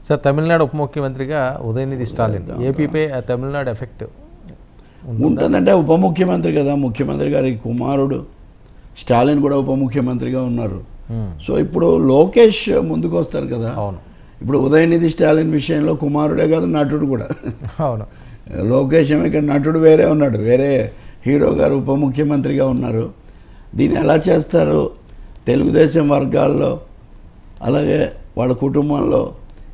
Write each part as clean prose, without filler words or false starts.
Sir, Tamil Nadu ఉప ముఖ్యమంత్రిగా Udhayanidhi Stalin, ఏపీపై Tamil Nadu effect ఉంటుందంటే ఉప ముఖ్యమంత్రి కదా, ముఖ్యమంత్రి గారి కుమారుడు స్టాలిన్ కూడా ఉప ముఖ్యమంత్రిగా ఉన్నారు. సో ఇప్పుడు లోకేష్ ముందుకు వస్తారు కదా. అవును. ఇప్పుడు ఉదయనిధి స్టాలిన్ విషయంలో కుమారుడే కాదు, నటుడు కూడా. అవును. లోకేష్ ఏమో ఇక్కడ నటుడు వేరే ఉన్నాడు, వేరే హీరో గారు ఉప ముఖ్యమంత్రిగా ఉన్నారు. దీన్ని ఎలా చేస్తారు? తెలుగుదేశం వర్గాల్లో అలాగే వాళ్ళ కుటుంబంలో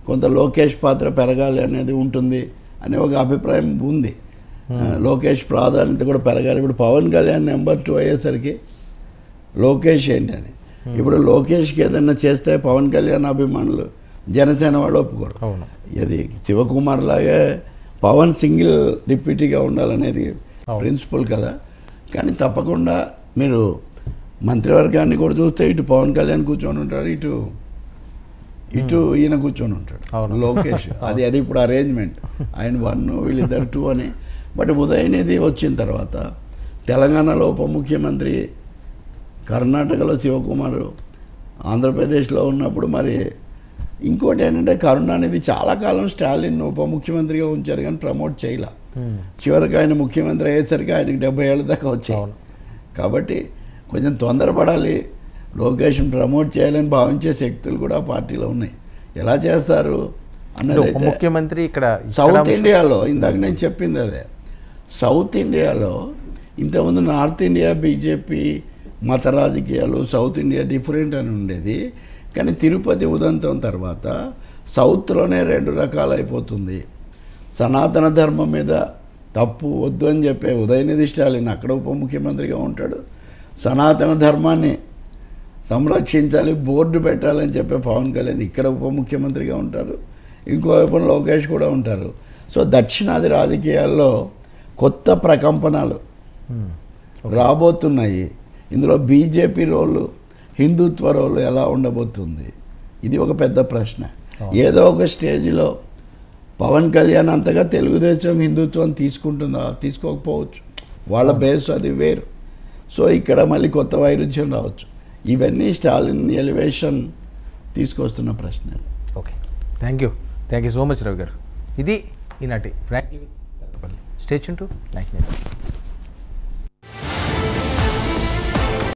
కొంత లోకేష్ పాత్ర పెరగాలి అనేది ఉంటుంది అనే ఒక అభిప్రాయం ఉంది. లోకేష్ ప్రాధాన్యత కూడా పెరగాలి. ఇప్పుడు పవన్ కళ్యాణ్ నెంబర్ 2 అయ్యేసరికి లోకేష్ ఏంటి అని, ఇప్పుడు లోకేష్కి ఏదన్నా చేస్తే పవన్ కళ్యాణ్ అభిమానులు జనసేన వాళ్ళు ఒప్పుకోరు. ఇది శివకుమార్ లాగే పవన్ సింగిల్ డిప్యూటీగా ఉండాలనేది ప్రిన్సిపల్ కదా. కానీ తప్పకుండా మీరు మంత్రివర్గాన్ని కూడా చూస్తే ఇటు పవన్ కళ్యాణ్ కూర్చొని ఉంటాడు, ఇటు ఈయన కూర్చొని ఉంటాడు లోకేష్. అది ఇప్పుడు అరేంజ్మెంట్, ఆయన 1 వీళ్ళిద్దరు 2 అని. బట్ ఉదయనిధి వచ్చిన తర్వాత తెలంగాణలో ఉప ముఖ్యమంత్రి, కర్ణాటకలో శివకుమారు, ఆంధ్రప్రదేశ్లో ఉన్నప్పుడు మరి ఇంకోటి ఏంటంటే కరుణానిధి చాలా కాలం స్టాలిన్ ఉప ముఖ్యమంత్రిగా ఉంచారు కానీ ప్రమోట్ చేయలే. చివరికి ఆయన ముఖ్యమంత్రి అయ్యేసరికి ఆయనకి 70 ఏళ్ళ దాకా వచ్చాయి. కాబట్టి కొంచెం తొందరపడాలి, లోకేష్ని ప్రమోట్ చేయాలని భావించే శక్తులు కూడా పార్టీలో ఉన్నాయి. ఎలా చేస్తారు అన్నది ముఖ్యమంత్రి ఇక్కడ సౌత్ ఇండియాలో ఇందాక నేను చెప్పింది అదే. సౌత్ ఇండియాలో ఇంతకుముందు నార్త్ ఇండియా బీజేపీ మత రాజకీయాలు, సౌత్ ఇండియా డిఫరెంట్ అని ఉండేది. కానీ తిరుపతి ఉదంతం తర్వాత సౌత్లోనే 2 రకాలు అయిపోతుంది. సనాతన ధర్మం మీద తప్పు వద్దు అని చెప్పే ఉదయనిధి స్టాలిన్ అక్కడ ఉప ముఖ్యమంత్రిగా ఉంటాడు. సనాతన ధర్మాన్ని సంరక్షించాలి, బోర్డు పెట్టాలని చెప్పే పవన్ కళ్యాణ్ ఇక్కడ ఉప ముఖ్యమంత్రిగా ఉంటారు. ఇంకోవైపు లోకేష్ కూడా ఉంటారు. సో దక్షిణాది రాజకీయాల్లో కొత్త ప్రకంపనలు రాబోతున్నాయి. ఇందులో బీజేపీ రోలు, హిందుత్వ రోలు ఎలా ఉండబోతుంది, ఇది ఒక పెద్ద ప్రశ్న. ఏదో ఒక స్టేజ్లో పవన్ కళ్యాణ్ అంతగా తెలుగుదేశం హిందుత్వం తీసుకుంటుందా, తీసుకోకపోవచ్చు, వాళ్ళ బేస్ అది వేరు. సో ఇక్కడ మళ్ళీ కొత్త వైరుధ్యం రావచ్చు. ఇవన్నీ స్టాలిన్ ఎలివేషన్ తీసుకొస్తున్న ప్రశ్నలు. Okay, thank you so much Ravi గారు. ఇది ఈనాటి frankly with Talapalli. Stay tune to 9 News.